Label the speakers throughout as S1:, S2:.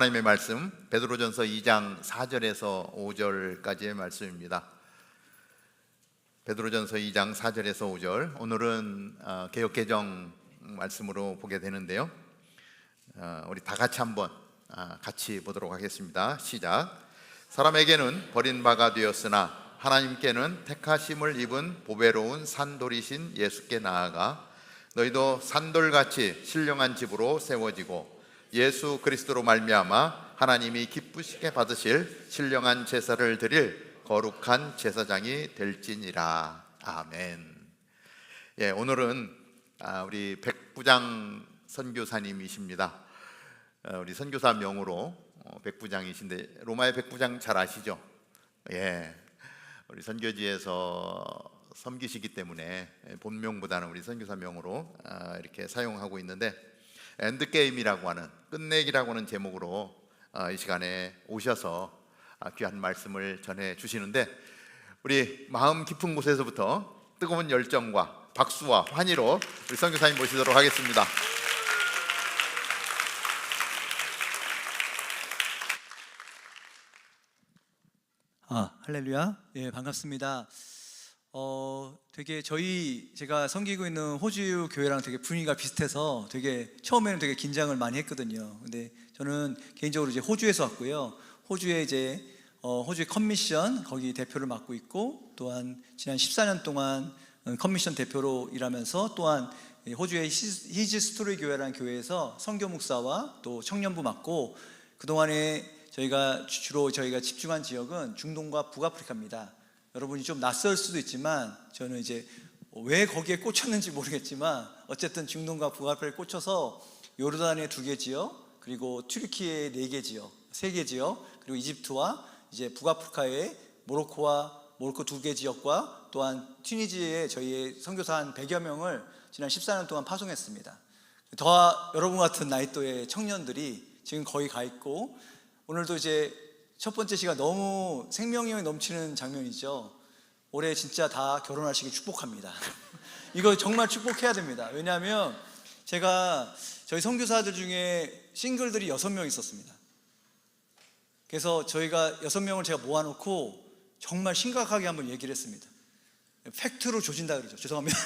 S1: 하나님의 말씀 베드로전서 2장 4절에서 5절까지의 말씀입니다. 베드로전서 2장 4절에서 5절, 오늘은 개역개정 말씀으로 보게 되는데요. 우리 다 같이 한번 같이 보도록 하겠습니다. 시작. 사람에게는 버림받아 되었으나 하나님께는 택하심을 입은 보배로운 산돌이신 예수께 나아가 너희도 산돌같이 신령한 집으로 세워지고 예수 그리스도로 말미암아 하나님이 기쁘시게 받으실 신령한 제사를 드릴 거룩한 제사장이 될지니라. 아멘. 오늘은 우리 백부장 선교사님이십니다. 우리 선교사 명으로 백부장이신데 로마의 백부장 잘 아시죠? 우리 선교지에서 섬기시기 때문에 본명보다는 우리 선교사 명으로 이렇게 사용하고 있는데, 엔드게임이라고 하는, 끝내기라고 하는 제목으로 이 시간에 오셔서 귀한 말씀을 전해 주시는데, 우리 마음 깊은 곳에서부터 뜨거운 열정과 박수와 환희로 우리 선교사님 모시도록 하겠습니다.
S2: 할렐루야. 반갑습니다. 되게 제가 섬기고 있는 호주 교회랑 되게 분위기가 비슷해서 되게 처음에는 되게 긴장을 많이 했거든요. 근데 저는 개인적으로 이제 호주에서 왔고요. 호주에 호주의 커미션 거기 대표를 맡고 있고, 또한 지난 14년 동안 커미션 대표로 일하면서 또한 호주의 히즈 스토리 교회라는 교회에서 선교 목사와 또 청년부 맡고, 그동안에 저희가 집중한 지역은 중동과 북아프리카입니다. 여러분이 좀 낯설 수도 있지만 저는 이제 왜 거기에 꽂혔는지 모르겠지만 어쨌든 중동과 북아프리카에 꽂혀서 요르단의 2개 지역, 그리고 튀르키예의 4개 지역, 3개 지역, 그리고 이집트와 이제 북아프리카의 모로코 2개 지역과 또한 튀니지에 저희의 선교사 한 100여 명을 지난 14년 동안 파송했습니다. 여러분 같은 나이 또의 청년들이 지금 거의 가 있고, 오늘도 이제 첫 번째 시간 너무 생명력이 넘치는 장면이죠. 올해 진짜 다 결혼하시길 축복합니다. 이거 정말 축복해야 됩니다. 왜냐하면 저희 선교사들 중에 싱글들이 6명 있었습니다. 그래서 저희가 6명을 제가 모아놓고 정말 심각하게 한번 얘기를 했습니다. 팩트로 조진다 그러죠. 죄송합니다.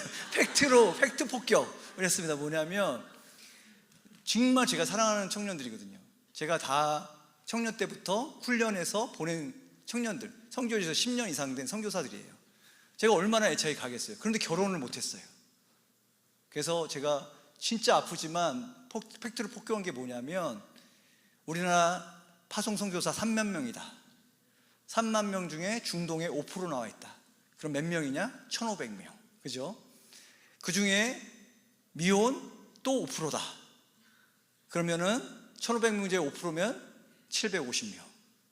S2: 팩트 폭격을 했습니다. 뭐냐면 정말 제가 사랑하는 청년들이거든요. 제가 다 청년 때부터 훈련해서 보낸 청년들, 선교지에서 10년 이상 된 선교사들이에요. 제가 얼마나 애착이 가겠어요. 그런데 결혼을 못했어요. 그래서 제가 진짜 아프지만 팩트를 폭격한 게 뭐냐면, 우리나라 파송 선교사 3만 명이다. 3만 명 중에 중동에 5% 나와 있다. 그럼 몇 명이냐? 1,500명. 그죠? 그 중에 미혼 또 5%다. 그러면은 1,500명 중에 5%면 750명,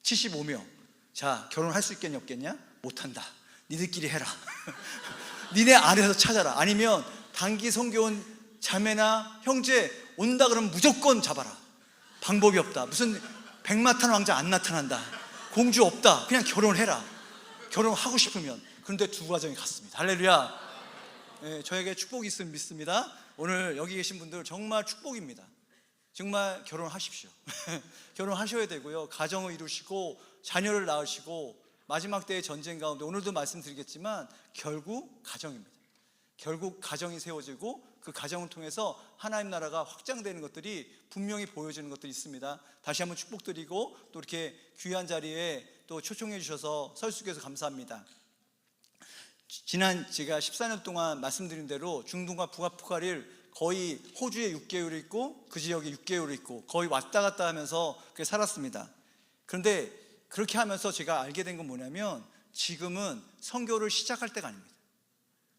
S2: 75명. 자, 결혼할 수 있겠냐 없겠냐? 못한다. 니들끼리 해라. 니네 안에서 찾아라. 아니면 단기 선교 온 자매나 형제 온다 그러면 무조건 잡아라. 방법이 없다. 무슨 백마탄 왕자 안 나타난다. 공주 없다. 그냥 결혼해라. 결혼하고 싶으면. 그런데 2가정이 갔습니다. 할렐루야. 저에게 축복이 있으면 믿습니다. 오늘 여기 계신 분들 정말 축복입니다. 정말 결혼하십시오. 결혼하셔야 되고요. 가정을 이루시고 자녀를 낳으시고, 마지막 때의 전쟁 가운데 오늘도 말씀드리겠지만 결국 가정입니다. 결국 가정이 세워지고 그 가정을 통해서 하나님 나라가 확장되는 것들이 분명히 보여지는 것들이 있습니다. 다시 한번 축복드리고, 또 이렇게 귀한 자리에 또 초청해 주셔서 설수께서 감사합니다. 지난 제가 14년 동안 말씀드린 대로 중동과 북아프리카를 거의 호주에 6개월 있고 그 지역에 6개월 있고 거의 왔다 갔다 하면서 그렇게 살았습니다. 그런데 그렇게 하면서 제가 알게 된 건 뭐냐면, 지금은 선교를 시작할 때가 아닙니다.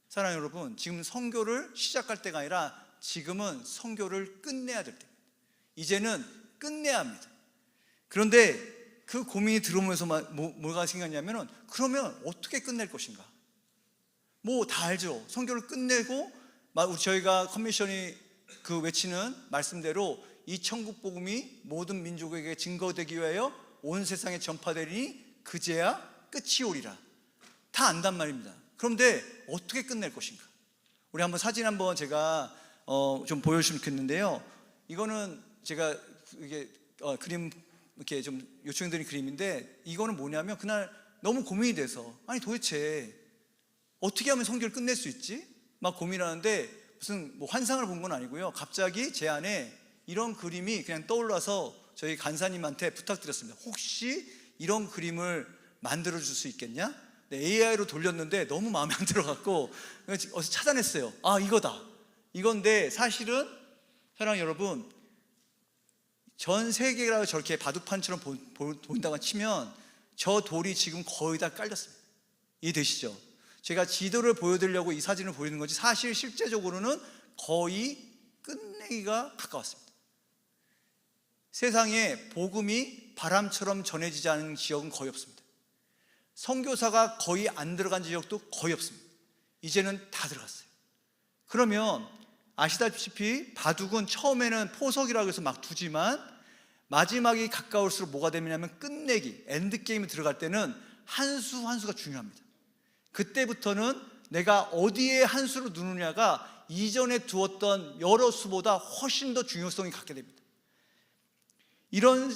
S2: 사랑하는 여러분, 지금 선교를 시작할 때가 아니라 지금은 선교를 끝내야 될 때입니다. 이제는 끝내야 합니다. 그런데 그 고민이 들어오면서 뭐가 생겼냐면은, 그러면 어떻게 끝낼 것인가? 다 알죠. 선교를 끝내고 저희가 커미션이 외치는 말씀대로 이 천국 복음이 모든 민족에게 증거되기 위하여 온 세상에 전파되리니 그제야 끝이 오리라. 다 안단 말입니다. 그런데 어떻게 끝낼 것인가? 우리 한번 사진 한번 제가 좀 보여주시면 좋겠는데요. 이거는 제가 그림 이렇게 좀 요청드린 그림인데, 이거는 뭐냐면 그날 너무 고민이 돼서, 아니 도대체 어떻게 하면 성교를 끝낼 수 있지? 막 고민하는데 무슨 뭐 환상을 본 건 아니고요. 갑자기 제 안에 이런 그림이 그냥 떠올라서 저희 간사님한테 부탁드렸습니다. 혹시 이런 그림을 만들어 줄 수 있겠냐? 네, AI로 돌렸는데 너무 마음에 안 들어갖고 어디서 찾아냈어요. 아, 이거다. 이건데 사실은 사랑하는 여러분, 전 세계가 저렇게 바둑판처럼 보인다고 치면 저 돌이 지금 거의 다 깔렸습니다. 이해되시죠? 제가 지도를 보여드리려고 이 사진을 보이는 거지 사실 실제적으로는 거의 끝내기가 가까웠습니다. 세상에 복음이 바람처럼 전해지지 않은 지역은 거의 없습니다. 선교사가 거의 안 들어간 지역도 거의 없습니다. 이제는 다 들어갔어요. 그러면 아시다시피 바둑은 처음에는 포석이라고 해서 막 두지만 마지막이 가까울수록 뭐가 되냐면 끝내기, 엔드게임에 들어갈 때는 한 수 한 수가 중요합니다. 그때부터는 내가 어디에 한 수를 누르냐가 이전에 두었던 여러 수보다 훨씬 더 중요성이 갖게 됩니다. 이런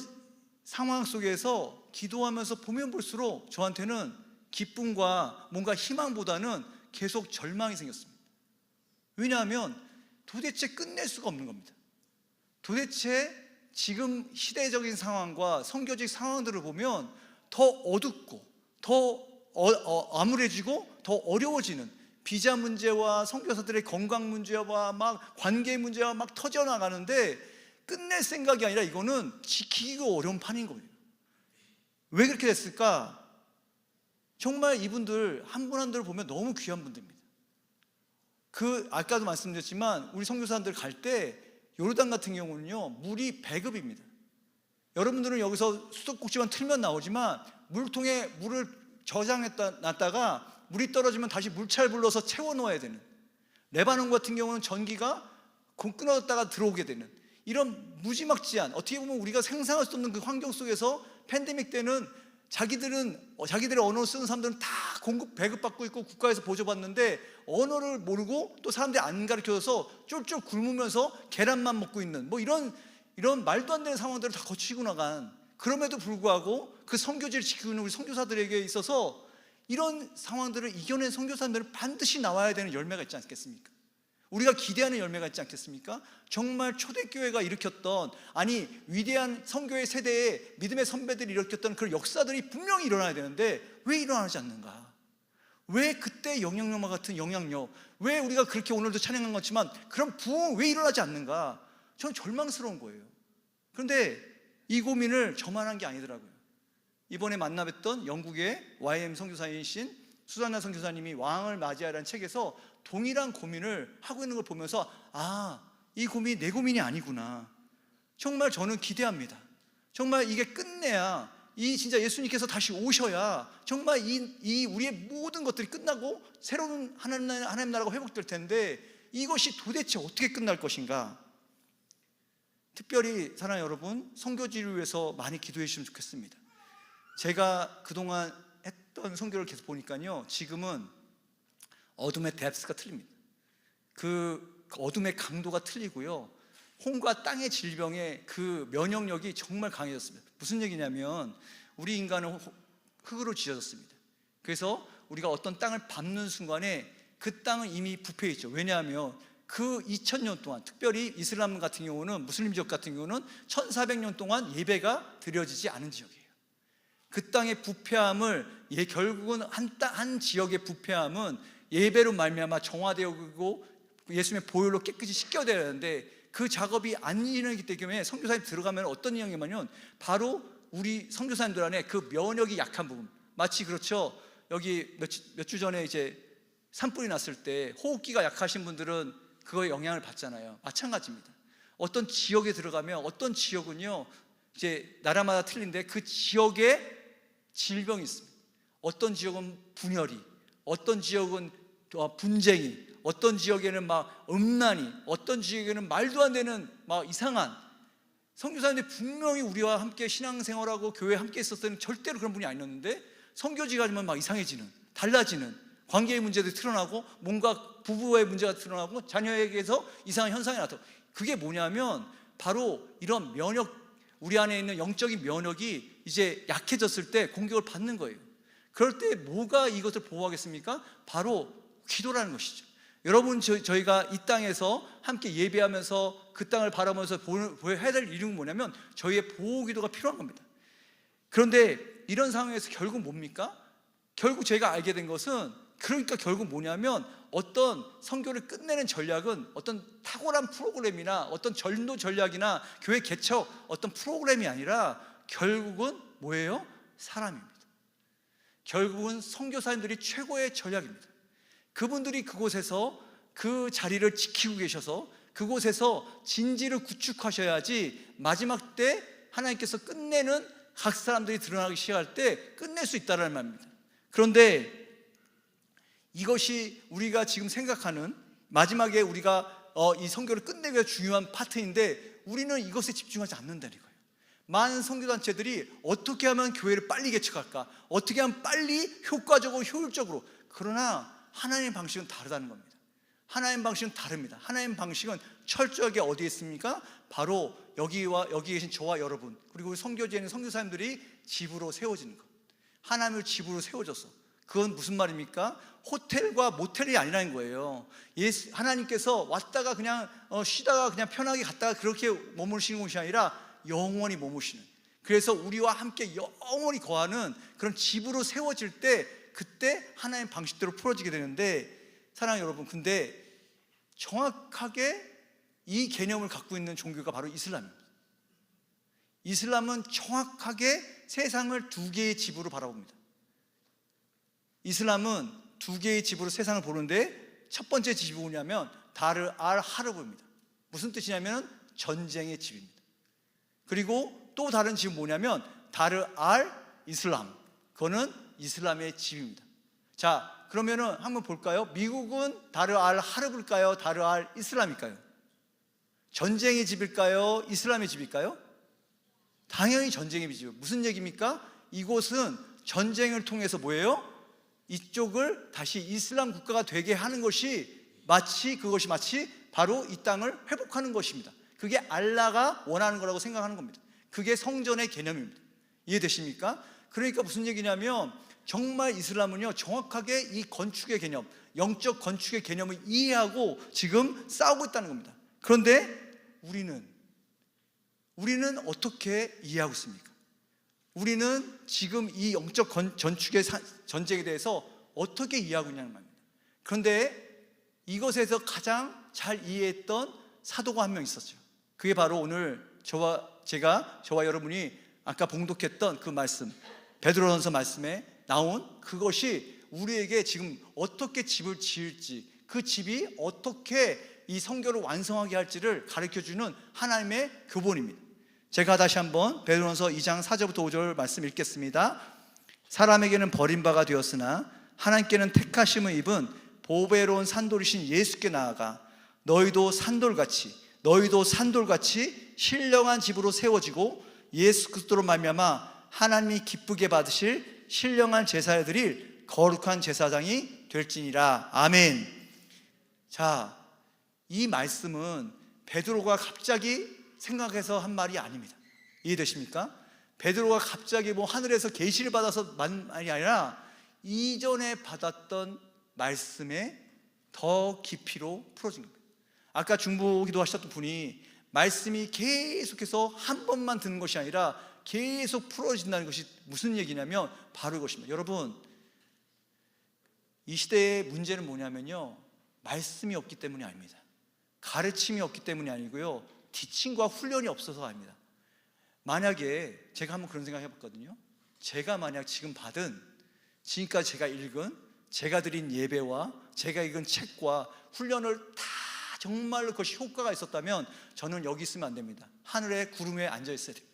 S2: 상황 속에서 기도하면서 보면 볼수록 저한테는 기쁨과 뭔가 희망보다는 계속 절망이 생겼습니다. 왜냐하면 도대체 끝낼 수가 없는 겁니다. 도대체 지금 시대적인 상황과 선교적 상황들을 보면 더 어둡고 더 암울해지고 더 어려워지는 비자 문제와 선교사들의 건강 문제와 막 관계 문제와 막 터져나가는데 끝낼 생각이 아니라 이거는 지키기가 어려운 판인 거예요. 왜 그렇게 됐을까? 정말 이분들 한 분 한 분을 보면 너무 귀한 분들입니다. 아까도 말씀드렸지만 우리 선교사들 갈 때 요르단 같은 경우는요 물이 배급입니다. 여러분들은 여기서 수도꼭지만 틀면 나오지만 물통에 물을 저장해놨다가 물이 떨어지면 다시 물차를 불러서 채워 넣어야 되는, 레바논 같은 경우는 전기가 끊어졌다가 들어오게 되는 이런 무지막지한, 어떻게 보면 우리가 상상할 수 없는 그 환경 속에서 팬데믹 때는 자기들의 언어를 쓰는 사람들은 다 공급 배급받고 있고 국가에서 보조받는데 언어를 모르고 또 사람들이 안 가르쳐줘서 쫄쫄 굶으면서 계란만 먹고 있는 뭐 이런 말도 안 되는 상황들을 다 거치고 나간, 그럼에도 불구하고 그 선교지를 지키고 있는 우리 선교사들에게 있어서 이런 상황들을 이겨낸 선교사들은 반드시 나와야 되는 열매가 있지 않겠습니까? 우리가 기대하는 열매가 있지 않겠습니까? 정말 초대교회가 일으켰던, 아니 위대한 선교의 세대의 믿음의 선배들이 일으켰던 그런 역사들이 분명히 일어나야 되는데 왜 일어나지 않는가? 왜 그때 영향력과 같은 영향력, 왜 우리가 그렇게 오늘도 찬양한 것지만 그런 부흥 왜 일어나지 않는가? 저는 절망스러운 거예요. 그런데 이 고민을 저만 한 게 아니더라고요. 이번에 만나뵀던 영국의 YM 선교사이신 수잔나 선교사님이 왕을 맞이하라는 책에서 동일한 고민을 하고 있는 걸 보면서 이 고민이 내 고민이 아니구나. 정말 저는 기대합니다. 정말 이게 끝내야, 진짜 예수님께서 다시 오셔야 정말 이 우리의 모든 것들이 끝나고 새로운 하나님 나라가 회복될 텐데 이것이 도대체 어떻게 끝날 것인가? 특별히 사랑하는 여러분, 선교지를 위해서 많이 기도해 주시면 좋겠습니다. 제가 그동안 했던 선교를 계속 보니까요, 지금은 어둠의 뎁스가 틀립니다. 그 어둠의 강도가 틀리고요, 홍과 땅의 질병의 그 면역력이 정말 강해졌습니다. 무슨 얘기냐면 우리 인간은 흙으로 지어졌습니다. 그래서 우리가 어떤 땅을 밟는 순간에 그 땅은 이미 부패해 있죠. 왜냐하면 그 2000년 동안, 특별히 이슬람 같은 경우는, 무슬림 지역 같은 경우는 1400년 동안 예배가 드려지지 않은 지역이에요. 그 땅의 부패함을 결국은 한 지역의 부패함은 예배로 말미암아 정화되고 예수님의 보혈로 깨끗이 씻겨야 되는데 그 작업이 안 일어나기 때문에 선교사님 들어가면 어떤 영향이냐면 바로 우리 선교사님들 안에 그 면역이 약한 부분, 마치 그렇죠. 여기 몇 주 전에 이제 산불이 났을 때 호흡기가 약하신 분들은 그거에 영향을 받잖아요. 마찬가지입니다. 어떤 지역에 들어가면 어떤 지역은요 이제 나라마다 틀린데 그 지역에 질병이 있습니다. 어떤 지역은 분열이, 어떤 지역은 분쟁이, 어떤 지역에는 막 음란이, 어떤 지역에는 말도 안 되는 막 이상한, 선교사님들 분명히 우리와 함께 신앙생활하고 교회에 함께 있었을 때 절대로 그런 분이 아니었는데 선교지 가면 막 이상해지는, 달라지는 관계의 문제도 드러나고 뭔가 부부의 문제가 드러나고 자녀에게서 이상한 현상이 나타나고, 그게 뭐냐면 바로 이런 면역, 우리 안에 있는 영적인 면역이 이제 약해졌을 때 공격을 받는 거예요. 그럴 때 뭐가 이것을 보호하겠습니까? 바로 기도라는 것이죠. 여러분, 저희가 이 땅에서 함께 예배하면서 그 땅을 바라보면서 해야 될 일은 뭐냐면 저희의 보호 기도가 필요한 겁니다. 그런데 이런 상황에서 결국 뭡니까? 결국 제가 알게 된 것은, 그러니까 결국 뭐냐면 어떤 선교를 끝내는 전략은 어떤 탁월한 프로그램이나 어떤 전도 전략이나 교회 개척 어떤 프로그램이 아니라 결국은 뭐예요? 사람입니다. 결국은 선교사님들이 최고의 전략입니다. 그분들이 그곳에서 그 자리를 지키고 계셔서 그곳에서 진지를 구축하셔야지 마지막 때 하나님께서 끝내는 각 사람들이 드러나기 시작할 때 끝낼 수 있다는 말입니다. 그런데 이것이 우리가 지금 생각하는 마지막에 우리가 이 선교를 끝내기 위해 중요한 파트인데 우리는 이것에 집중하지 않는다는 거예요. 많은 선교단체들이 어떻게 하면 교회를 빨리 개척할까, 어떻게 하면 빨리 효과적으로 효율적으로, 그러나 하나님의 방식은 다르다는 겁니다. 하나님의 방식은 다릅니다. 하나님의 방식은 철저하게 어디에 있습니까? 바로 여기 계신 저와 여러분, 그리고 선교지에 있는 선교사님들이 집으로 세워지는 것. 하나님을 집으로 세워졌어. 그건 무슨 말입니까? 호텔과 모텔이 아니라는 거예요. 하나님께서 왔다가 그냥 쉬다가 그냥 편하게 갔다가 그렇게 머무르시는 곳이 아니라 영원히 머무시는, 그래서 우리와 함께 영원히 거하는 그런 집으로 세워질 때 그때 하나님의 방식대로 풀어지게 되는데, 사랑하는 여러분, 근데 정확하게 이 개념을 갖고 있는 종교가 바로 이슬람입니다. 이슬람은 정확하게 세상을 두 개의 집으로 바라봅니다. 이슬람은 두 개의 집으로 세상을 보는데 첫 번째 집이 뭐냐면 다르 알 하르브입니다. 무슨 뜻이냐면 전쟁의 집입니다. 그리고 또 다른 집은 뭐냐면 다르 알 이슬람, 그거는 이슬람의 집입니다. 자, 그러면은 한번 볼까요? 미국은 다르 알 하르브일까요? 다르 알 이슬람일까요? 전쟁의 집일까요? 이슬람의 집일까요? 당연히 전쟁의 집이죠. 무슨 얘기입니까? 이곳은 전쟁을 통해서 뭐예요? 이쪽을 다시 이슬람 국가가 되게 하는 것이 그것이 마치 바로 이 땅을 회복하는 것입니다. 그게 알라가 원하는 거라고 생각하는 겁니다. 그게 성전의 개념입니다. 이해되십니까? 그러니까 무슨 얘기냐면 정말 이슬람은요 정확하게 이 건축의 개념, 영적 건축의 개념을 이해하고 지금 싸우고 있다는 겁니다. 그런데 우리는 어떻게 이해하고 있습니까? 우리는 지금 이 영적 전축의 전쟁에 대해서 어떻게 이해하고 있냐는 말입니다. 그런데 이것에서 가장 잘 이해했던 사도가 한 명 있었죠. 그게 바로 오늘 저와 여러분이 아까 봉독했던 그 말씀, 베드로전서 말씀에 나온 그것이 우리에게 지금 어떻게 집을 지을지, 그 집이 어떻게 이 성교를 완성하게 할지를 가르쳐주는 하나님의 교본입니다. 제가 다시 한번 베드로전서 2장 4절부터 5절 말씀 읽겠습니다. 사람에게는 버림바가 되었으나 하나님께는 택하심을 입은 보배로운 산돌이신 예수께 나아가 너희도 산돌같이 신령한 집으로 세워지고 예수 그리스도로 말미암아 하나님이 기쁘게 받으실 신령한 제사를 드릴 거룩한 제사장이 될지니라. 아멘. 자, 이 말씀은 베드로가 갑자기 생각해서 한 말이 아닙니다. 이해되십니까? 베드로가 갑자기 하늘에서 계시를 받아서 만 말이 아니라 이전에 받았던 말씀에 더 깊이로 풀어진 겁니다. 아까 중보기도 하셨던 분이 말씀이 계속해서 한 번만 듣는 것이 아니라 계속 풀어진다는 것이 무슨 얘기냐면 바로 이것입니다. 여러분, 이 시대의 문제는 뭐냐면요, 말씀이 없기 때문이 아닙니다. 가르침이 없기 때문이 아니고요, 티칭과 훈련이 없어서 아닙니다. 만약에 제가 한번 그런 생각 해봤거든요. 제가 만약 지금 받은, 지금까지 제가 읽은, 제가 드린 예배와 제가 읽은 책과 훈련을 다 정말로 그것이 효과가 있었다면 저는 여기 있으면 안 됩니다. 하늘의 구름 위에 앉아 있어야 됩니다.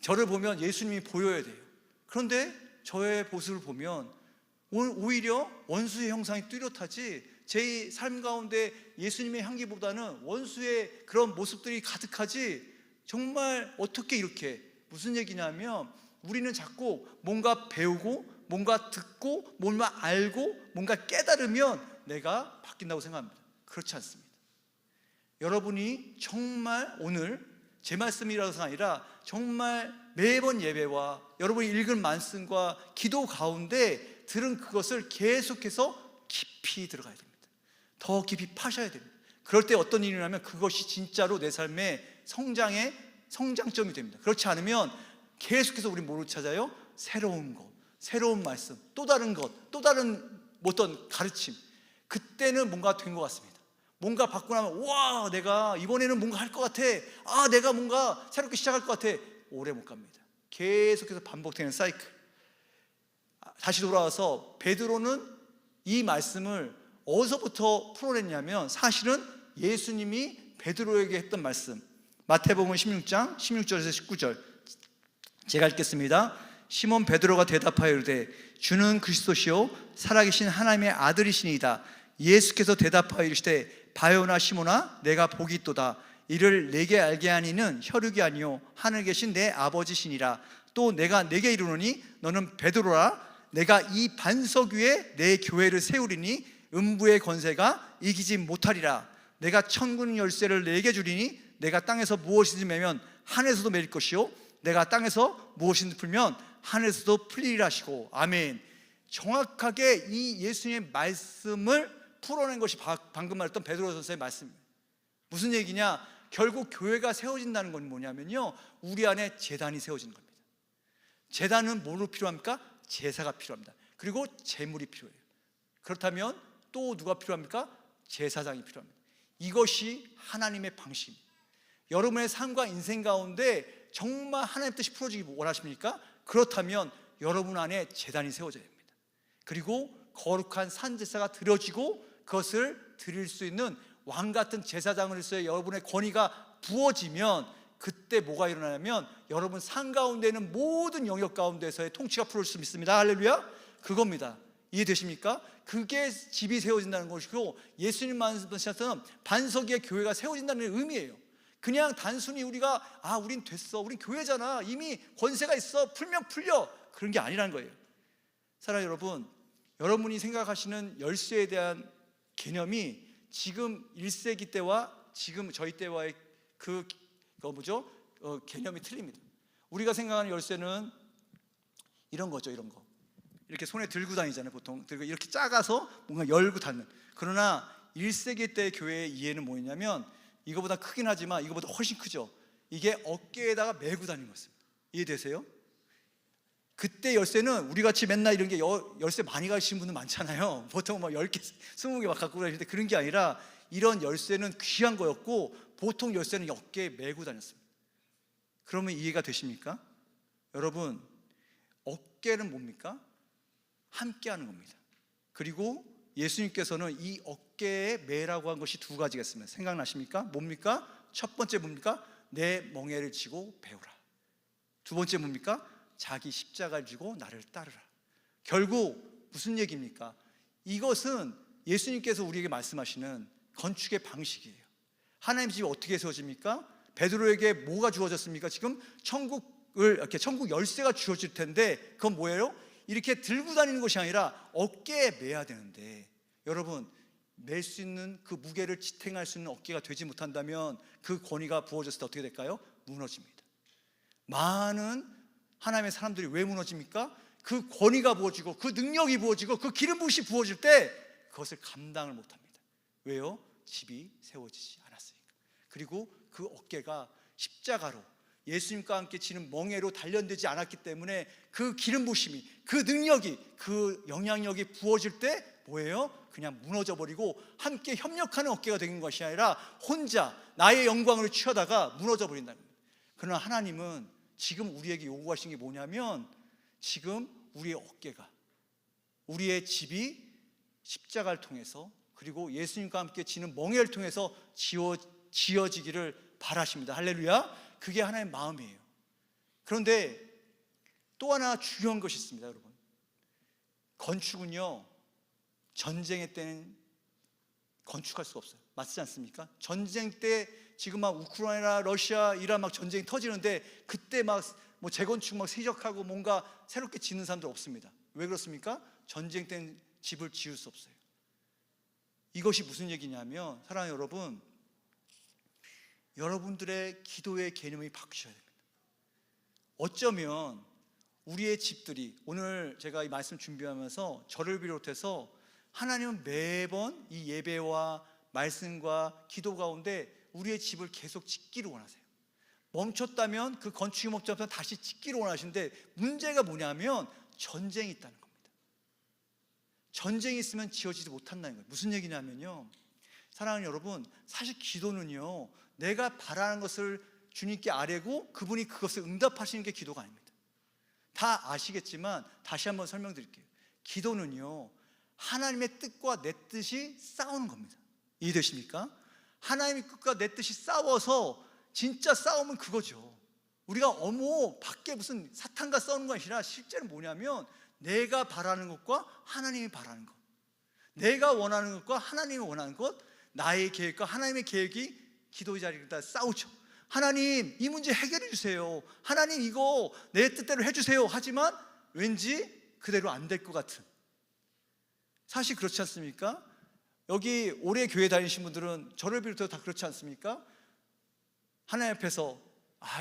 S2: 저를 보면 예수님이 보여야 돼요. 그런데 저의 모습을 보면 오히려 원수의 형상이 뚜렷하지, 제 삶 가운데 예수님의 향기보다는 원수의 그런 모습들이 가득하지, 정말 어떻게 이렇게, 무슨 얘기냐면 우리는 자꾸 뭔가 배우고 뭔가 듣고 뭔가 알고 뭔가 깨달으면 내가 바뀐다고 생각합니다. 그렇지 않습니다. 여러분이 정말 오늘 제 말씀이라서가 아니라 정말 매번 예배와 여러분이 읽은 말씀과 기도 가운데 들은 그것을 계속해서 깊이 들어가야 됩니다. 더 깊이 파셔야 됩니다. 그럴 때 어떤 일이 일어나면 그것이 진짜로 내 삶의 성장의 성장점이 됩니다. 그렇지 않으면 계속해서 우리 뭐를 찾아요? 새로운 것, 새로운 말씀, 또 다른 것, 또 다른 어떤 가르침. 그때는 뭔가 된 것 같습니다. 뭔가 받고 나면 와, 내가 이번에는 뭔가 할 것 같아. 내가 뭔가 새롭게 시작할 것 같아. 오래 못 갑니다. 계속해서 반복되는 사이클. 다시 돌아와서 베드로는 이 말씀을 어디서부터 풀어냈냐면 사실은 예수님이 베드로에게 했던 말씀, 마태복음 16장 16절에서 19절 제가 읽겠습니다. 시몬 베드로가 대답하여 이르되 주는 그리스도시요 살아계신 하나님의 아들이시니이다. 예수께서 대답하여 이르시되 바요나 시몬아 내가 복이 있도다. 이를 내게 알게 하니는 혈육이 아니요 하늘에 계신 내 아버지시니라. 또 내가 내게 이르노니 너는 베드로라. 내가 이 반석 위에 내 교회를 세우리니 음부의 권세가 이기지 못하리라. 내가 천군 열쇠를 내게 주리니 내가 땅에서 무엇이든지 매면 하늘에서도 매일 것이요 내가 땅에서 무엇이든지 풀면 하늘에서도 풀리리라 하시고. 아멘. 정확하게 이 예수님의 말씀을 풀어낸 것이 방금 말했던 베드로 선생의 말씀입니다. 무슨 얘기냐? 결국 교회가 세워진다는 건 뭐냐면요, 우리 안에 제단이 세워지는 겁니다. 제단은 뭐로 필요합니까? 제사가 필요합니다. 그리고 제물이 필요해요. 그렇다면 또 누가 필요합니까? 제사장이 필요합니다. 이것이 하나님의 방식입니다. 여러분의 삶과 인생 가운데 정말 하나님의 뜻이 풀어지기 원하십니까? 그렇다면 여러분 안에 제단이 세워져야 됩니다. 그리고 거룩한 산제사가 드려지고 그것을 드릴 수 있는 왕같은 제사장으로서의 여러분의 권위가 부어지면 그때 뭐가 일어나냐면 여러분 삶 가운데 있는 모든 영역 가운데서의 통치가 풀어질 수 있습니다. 할렐루야. 그겁니다. 이해되십니까? 그게 집이 세워진다는 것이고 예수님 말씀하셨던 반석 위에 교회가 세워진다는 의미예요. 그냥 단순히 우리가 우린 됐어, 우린 교회잖아, 이미 권세가 있어, 풀면 풀려, 그런 게 아니라는 거예요. 사랑하는 여러분, 여러분이 생각하시는 열쇠에 대한 개념이 지금 1세기 때와 지금 저희 때와의 개념이 틀립니다. 우리가 생각하는 열쇠는 이런 거죠. 이런 거 이렇게 손에 들고 다니잖아요. 보통 들고 이렇게 작아서 뭔가 열고 닫는. 그러나 1세기 때의 교회의 이해는 뭐였냐면 이거보다 크긴 하지만 이거보다 훨씬 크죠. 이게 어깨에다가 메고 다니는 거였어요. 이해되세요? 그때 열쇠는 우리같이 맨날 이런 게 열쇠 많이 가시는 분들 많잖아요. 보통 막 10개, 20개 막 갖고 다니는데 그런 게 아니라 이런 열쇠는 귀한 거였고 보통 열쇠는 어깨에 메고 다녔습니다. 그러면 이해가 되십니까? 여러분, 어깨는 뭡니까? 함께 하는 겁니다. 그리고 예수님께서는 이 어깨에 매라고 한 것이 두 가지가 있습니다. 생각나십니까? 뭡니까? 첫 번째 뭡니까? 내 멍에를 지고 배우라. 두 번째 뭡니까? 자기 십자가를 지고 나를 따르라. 결국 무슨 얘기입니까? 이것은 예수님께서 우리에게 말씀하시는 건축의 방식이에요. 하나님 집이 어떻게 세워집니까? 베드로에게 뭐가 주어졌습니까? 지금 천국 열쇠가 주어질 텐데 그건 뭐예요? 이렇게 들고 다니는 것이 아니라 어깨에 매야 되는데, 여러분, 멜 수 있는 그 무게를 지탱할 수 있는 어깨가 되지 못한다면 그 권위가 부어졌을 때 어떻게 될까요? 무너집니다. 많은 하나님의 사람들이 왜 무너집니까? 그 권위가 부어지고 그 능력이 부어지고 그 기름 부으심이 부어질 때 그것을 감당을 못합니다. 왜요? 집이 세워지지 않았으니까. 그리고 그 어깨가 십자가로 예수님과 함께 지는 멍에로 단련되지 않았기 때문에 그 기름 부으심이, 그 능력이, 그 영향력이 부어질 때 뭐예요? 그냥 무너져 버리고 함께 협력하는 어깨가 되는 것이 아니라 혼자 나의 영광을 취하다가 무너져 버린다는 겁니다. 그러나 하나님은 지금 우리에게 요구하신 게 뭐냐면 지금 우리의 어깨가, 우리의 집이 십자가를 통해서 그리고 예수님과 함께 지는 멍에를 통해서 지어지기를 바라십니다. 할렐루야. 그게 하나님의 마음이에요. 그런데 또 하나 중요한 것이 있습니다. 여러분, 건축은요 전쟁의 때는 건축할 수가 없어요. 맞지 않습니까? 전쟁 때 지금 막 우크라이나, 러시아, 이란 막 전쟁이 터지는데 그때 막 뭐 재건축 막 세적하고 뭔가 새롭게 짓는 사람들 없습니다. 왜 그렇습니까? 전쟁 때는 집을 지을 수 없어요. 이것이 무슨 얘기냐면 사랑하는 여러분, 여러분들의 기도의 개념이 바뀌셔야 됩니다. 어쩌면 우리의 집들이, 오늘 제가 이 말씀 준비하면서 저를 비롯해서 하나님은 매번 이 예배와 말씀과 기도 가운데 우리의 집을 계속 짓기를 원하세요. 멈췄다면 그 건축이 멈췄다면 다시 짓기를 원하시는데, 문제가 뭐냐면 전쟁이 있다는 겁니다. 전쟁이 있으면 지어지지 못한다는 거예요. 무슨 얘기냐면요, 사랑하는 여러분, 사실 기도는요, 내가 바라는 것을 주님께 아뢰고 그분이 그것을 응답하시는 게 기도가 아닙니다. 다 아시겠지만 다시 한번 설명드릴게요. 기도는요, 하나님의 뜻과 내 뜻이 싸우는 겁니다. 이해되십니까? 하나님의 뜻과 내 뜻이 싸워서, 진짜 싸움은 그거죠. 우리가 밖에 무슨 사탄과 싸우는 거 아니라 실제로 뭐냐면 내가 바라는 것과 하나님이 바라는 것, 내가 원하는 것과 하나님이 원하는 것, 나의 계획과 하나님의 계획이 기도의 자리에다 싸우죠. 하나님, 이 문제 해결해 주세요. 하나님, 이거 내 뜻대로 해주세요. 하지만 왠지 그대로 안 될 것 같은, 사실 그렇지 않습니까? 여기 오래 교회 다니신 분들은 저를 비롯해서 다 그렇지 않습니까? 하나님 앞에서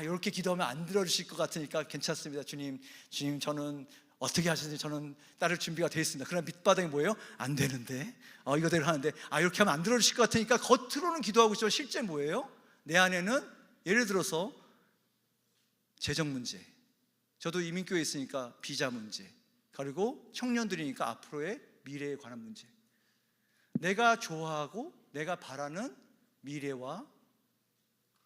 S2: 이렇게 기도하면 안 들어주실 것 같으니까 괜찮습니다. 주님 저는 어떻게 하시는지 저는 따를 준비가 되어 있습니다. 그러나 밑바닥이 뭐예요? 안 되는데, 이거대로 하는데, 이렇게 하면 안 들어주실 것 같으니까 겉으로는 기도하고 있지만 실제 뭐예요? 내 안에는, 예를 들어서 재정 문제, 저도 이민교회에 있으니까 비자 문제, 그리고 청년들이니까 앞으로의 미래에 관한 문제, 내가 좋아하고 내가 바라는 미래와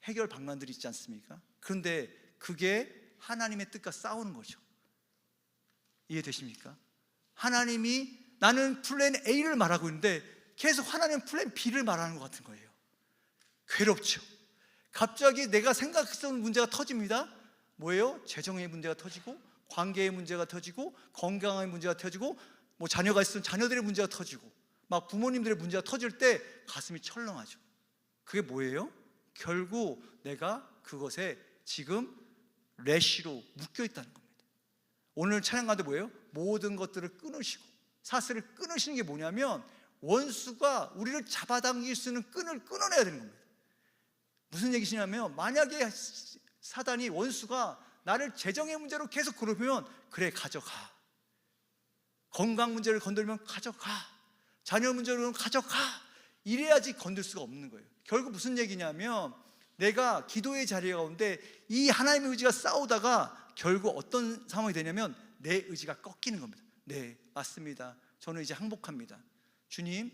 S2: 해결 방안들이 있지 않습니까? 그런데 그게 하나님의 뜻과 싸우는 거죠. 이해되십니까? 하나님이, 나는 플랜 A를 말하고 있는데 계속 하나님은 플랜 B를 말하는 것 같은 거예요. 괴롭죠. 갑자기 내가 생각했던 문제가 터집니다. 뭐예요? 재정의 문제가 터지고, 관계의 문제가 터지고, 건강의 문제가 터지고, 자녀가 있으면 자녀들의 문제가 터지고, 막 부모님들의 문제가 터질 때 가슴이 철렁하죠. 그게 뭐예요? 결국 내가 그것에 지금 레시로 묶여 있다는 겁니다. 오늘 찬양 가운데 뭐예요? 모든 것들을 끊으시고, 사슬을 끊으시는 게 뭐냐면 원수가 우리를 잡아당길 수 있는 끈을 끊어내야 되는 겁니다. 무슨 얘기시냐면, 만약에 사단이, 원수가 나를 재정의 문제로 계속 괴롭히면, 그래 가져가, 건강 문제를 건들면 가져가, 자녀 문제로 가져가, 이래야지 건들 수가 없는 거예요. 결국 무슨 얘기냐면, 내가 기도의 자리 가운데 이 하나님의 의지가 싸우다가 결국 어떤 상황이 되냐면 내 의지가 꺾이는 겁니다. 네, 맞습니다. 저는 이제 항복합니다. 주님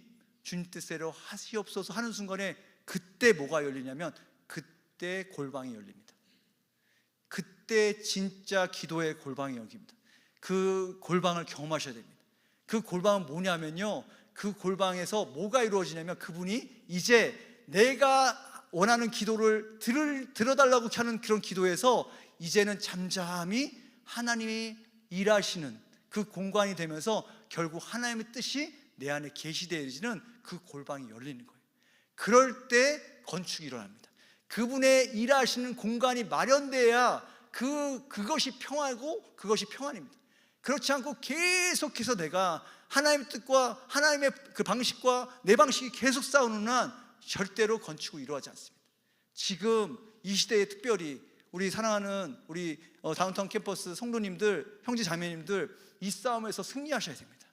S2: 뜻대로 하시옵소서 하는 순간에, 그때 뭐가 열리냐면, 그때 골방이 열립니다. 그때 진짜 기도의 골방이 열립니다. 그 골방을 경험하셔야 됩니다. 그 골방은 뭐냐면요, 그 골방에서 뭐가 이루어지냐면, 그분이 이제 내가 원하는 기도를 들어달라고 하는 그런 기도에서 이제는 잠잠히 하나님이 일하시는 그 공간이 되면서 결국 하나님의 뜻이 내 안에 계시되어지는 그 골방이 열리는 거예요. 그럴 때 건축이 일어납니다. 그분의 일하시는 공간이 마련돼야 그것이 평화고 그것이 평안입니다. 그렇지 않고 계속해서 내가 하나님의 뜻과 하나님의 그 방식과 내 방식이 계속 싸우는 한 절대로 건축이 이루어지지 않습니다. 지금 이 시대에 특별히 우리 사랑하는 우리 다운타운 캠퍼스 성도님들, 형제 자매님들, 이 싸움에서 승리하셔야 됩니다.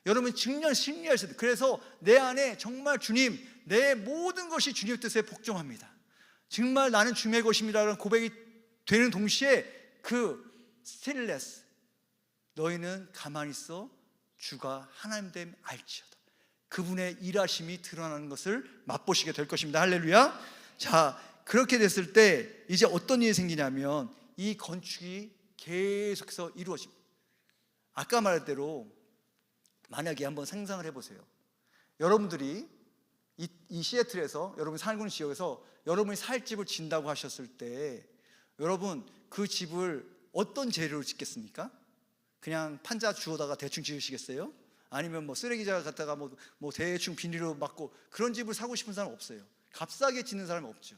S2: 여러분 승리하셔야 돼요. 그래서 내 안에 정말 주님, 내 모든 것이 주님의 뜻에 복종합니다, 정말 나는 주님의 것입니다라는 고백이 되는 동시에 그 스틸레스, 너희는 가만히 있어 주가 하나님 됨 알지어다, 그분의 일하심이 드러나는 것을 맛보시게 될 것입니다. 할렐루야. 자, 그렇게 됐을 때 이제 어떤 일이 생기냐면, 이 건축이 계속해서 이루어집니다. 아까 말한 대로 만약에 한번 상상을 해보세요. 여러분들이 이 시애틀에서, 여러분 살고 있는 지역에서 여러분이 살 집을 짓는다고 하셨을 때, 여러분 그 집을 어떤 재료로 짓겠습니까? 그냥 판자 주워다가 대충 지으시겠어요? 아니면 쓰레기장 갖다가 대충 비닐로 막고 그런 집을 사고 싶은 사람 없어요. 값싸게 짓는 사람은 없죠.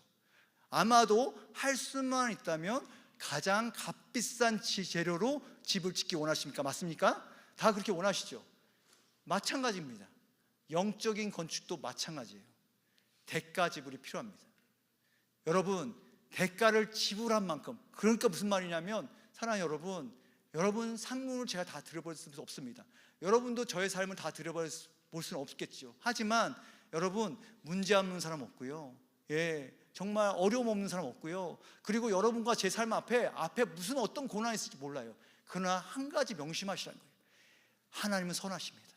S2: 아마도 할 수만 있다면 가장 값비싼 재료로 집을 짓기 원하십니까? 맞습니까? 다 그렇게 원하시죠. 마찬가지입니다. 영적인 건축도 마찬가지예요. 대가 지불이 필요합니다. 여러분 대가를 지불한 만큼, 그러니까 무슨 말이냐면 사랑하는 여러분 삶을 제가 다 들여볼 수 없습니다. 여러분도 저의 삶을 다 들여볼 수는 없겠죠. 하지만 여러분 문제 없는 사람 없고요, 정말 어려움 없는 사람 없고요, 그리고 여러분과 제 삶 앞에 무슨 어떤 고난이 있을지 몰라요. 그러나 한 가지 명심하시라는 거예요. 하나님은 선하십니다.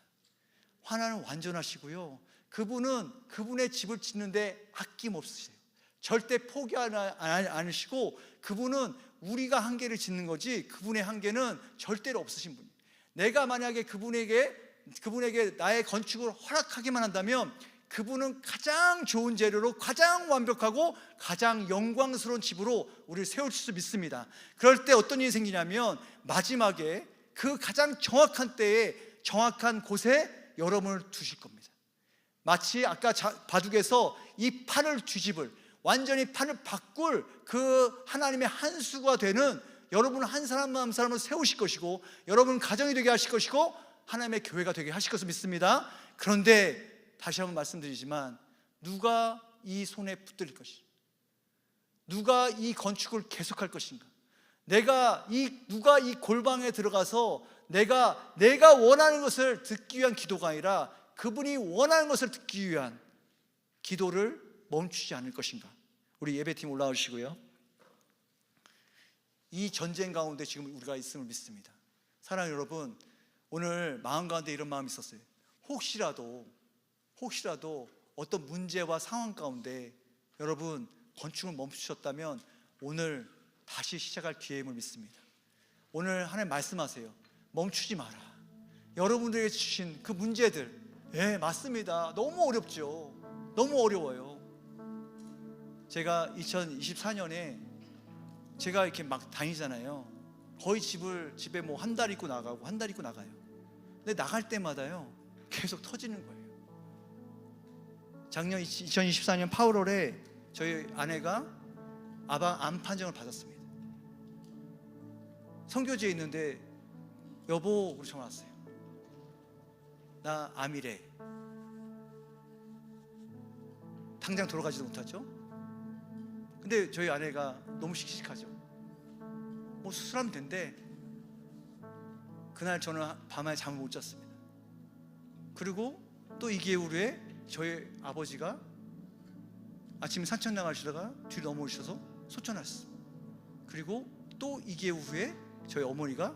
S2: 하나님은 완전하시고요, 그분은 그분의 집을 짓는데 아낌없으세요. 절대 포기하지 않으시고, 그분은 우리가 한계를 짓는 거지 그분의 한계는 절대로 없으신 분이에요. 내가 만약에 그분에게 나의 건축을 허락하기만 한다면 그분은 가장 좋은 재료로 가장 완벽하고 가장 영광스러운 집으로 우리를 세울 수 믿습니다. 그럴 때 어떤 일이 생기냐면 마지막에 그 가장 정확한 때에 정확한 곳에 여러분을 두실 겁니다. 마치 아까 바둑에서 이 판을 뒤집을, 완전히 판을 바꿀 그 하나님의 한 수가 되는 여러분을 한 사람 한 사람을 세우실 것이고, 여러분 가정이 되게 하실 것이고, 하나님의 교회가 되게 하실 것을 믿습니다. 그런데 다시 한번 말씀드리지만 누가 이 손에 붙들릴 것인가? 누가 이 건축을 계속할 것인가? 누가 이 골방에 들어가서 내가 원하는 것을 듣기 위한 기도가 아니라 그분이 원하는 것을 듣기 위한 기도를 멈추지 않을 것인가? 우리 예배팀 올라오시고요. 이 전쟁 가운데 지금 우리가 있음을 믿습니다. 사랑하는 여러분, 오늘 마음 가운데 이런 마음이 있었어요. 혹시라도 어떤 문제와 상황 가운데 여러분 건축을 멈추셨다면 오늘 다시 시작할 기회임을 믿습니다. 오늘 하나님 말씀하세요. 멈추지 마라. 여러분들에게 주신 그 문제들, 맞습니다. 너무 어렵죠. 너무 어려워요. 제가 2024년에 제가 이렇게 막 다니잖아요. 거의 집에 뭐 한 달 있고 나가고 한 달 있고 나가요. 근데 나갈 때마다요 계속 터지는 거예요. 작년 2024년 8월에 저희 아내가 암 판정을 받았습니다. 선교지에 있는데 여보, 우리 전화 왔어요. 나 암이래. 당장 돌아가지도 못하죠. 근데 저희 아내가 너무 씩씩하죠. 뭐 수술하면 된대. 그날 저는 밤에 잠을 못 잤습니다. 그리고 또 2개월 후에 저희 아버지가 아침에 산책 나가시다가 뒤로 넘어오셔서 소천하셨어요. 그리고 또 2개월 후에 저희 어머니가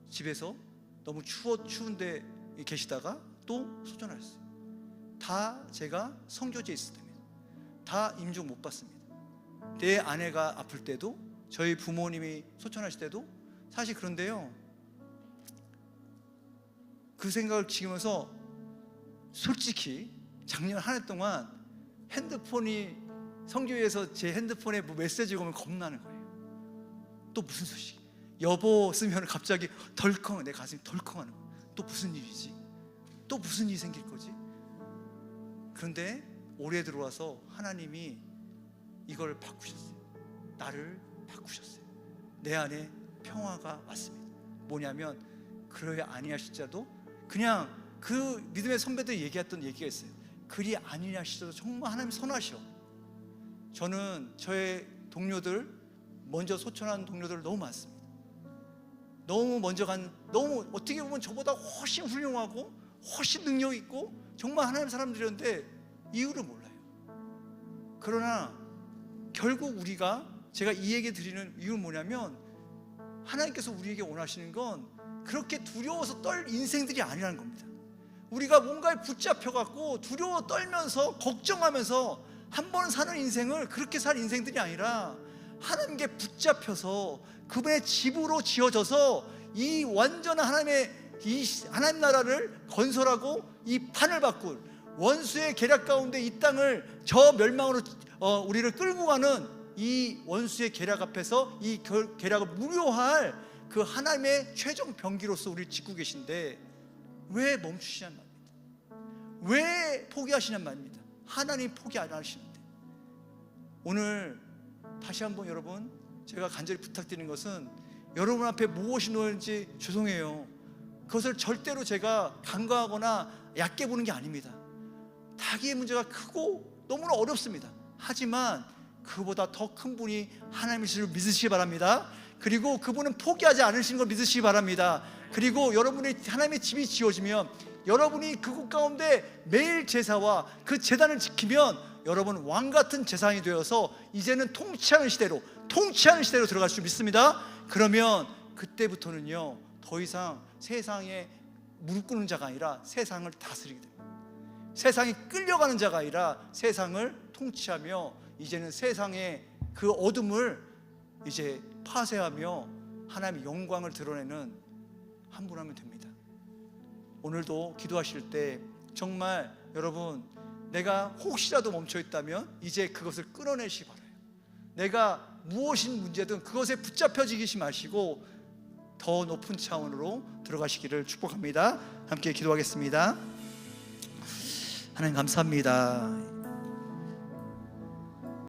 S2: 집에서 너무 추운데 계시다가 또 소천하셨어요. 다 제가 성교지에 있을 때입니다. 다 임종 못 받습니다. 내 아내가 아플 때도, 저희 부모님이 소천하실 때도. 사실 그런데요, 그 생각을 지으면서 솔직히 작년 한 해 동안 핸드폰이, 성교회에서 제 핸드폰에 뭐 메시지가 오면 겁나는 거예요. 또 무슨 소식? 여보 쓰면 갑자기 덜컹, 내 가슴이 덜컹하는 거예요. 또 무슨 일이지? 또 무슨 일이 생길 거지? 그런데 올해 들어와서 하나님이 이걸 바꾸셨어요. 나를 바꾸셨어요. 내 안에 평화가 왔습니다. 뭐냐면 그러야 아니하실지라도, 그냥 그 믿음의 선배들이 얘기했던 얘기가 있어요. 그리 아니하실지라도 정말 하나님 선하셔. 저는 저의 동료들, 먼저 소천한 동료들 너무 많습니다. 너무 어떻게 보면 저보다 훨씬 훌륭하고 훨씬 능력 있고 정말 하나님 사람들이었는데 이유를 몰라요. 그러나 결국 제가 이 얘기 드리는 이유는 뭐냐면, 하나님께서 우리에게 원하시는 건 그렇게 두려워서 떨 인생들이 아니라는 겁니다. 우리가 뭔가에 붙잡혀갖고 두려워 떨면서 걱정하면서 한 번 사는 인생을 그렇게 살 인생들이 아니라, 하나님께 붙잡혀서 그분의 집으로 지어져서 이 완전한 하나님 나라를 건설하고 이 판을 바꿀, 원수의 계략 가운데 이 땅을 저 멸망으로 우리를 끌고 가는 이 원수의 계략 앞에서 이 계략을 무효할 그 하나님의 최종 병기로서 우리를 짓고 계신데 왜 멈추시냔 말입니다. 왜 포기하시냔 말입니다. 하나님 포기 안 하시는데. 오늘 다시 한번 여러분, 제가 간절히 부탁드리는 것은, 여러분 앞에 무엇이 놓였는지 죄송해요. 그것을 절대로 제가 간과하거나 얕게 보는 게 아닙니다. 자기의 문제가 크고 너무나 어렵습니다.
S3: 하지만 그보다 더 큰 분이 하나님이실 줄 믿으시기 바랍니다. 그리고 그분은 포기하지 않으시는 걸 믿으시기 바랍니다. 그리고 여러분의 하나님의 집이 지어지면 여러분이 그곳 가운데 매일 제사와 그 제단을 지키면 여러분 왕같은 제사장이 되어서 이제는 통치하는 시대로 들어갈 줄 믿습니다. 그러면 그때부터는요 더 이상 세상에 무릎 꿇는 자가 아니라 세상을 다스리게 됩니다. 세상에 끌려가는 자가 아니라 세상을 통치하며 이제는 세상의 그 어둠을 이제 파쇄하며 하나님의 영광을 드러내는 한 분 하면 됩니다. 오늘도 기도하실 때 정말 여러분 내가 혹시라도 멈춰 있다면 이제 그것을 끊어내시기 바라요. 내가 무엇인 문제든 그것에 붙잡혀지기 마시고 더 높은 차원으로 들어가시기를 축복합니다. 함께 기도하겠습니다. 하나님 감사합니다.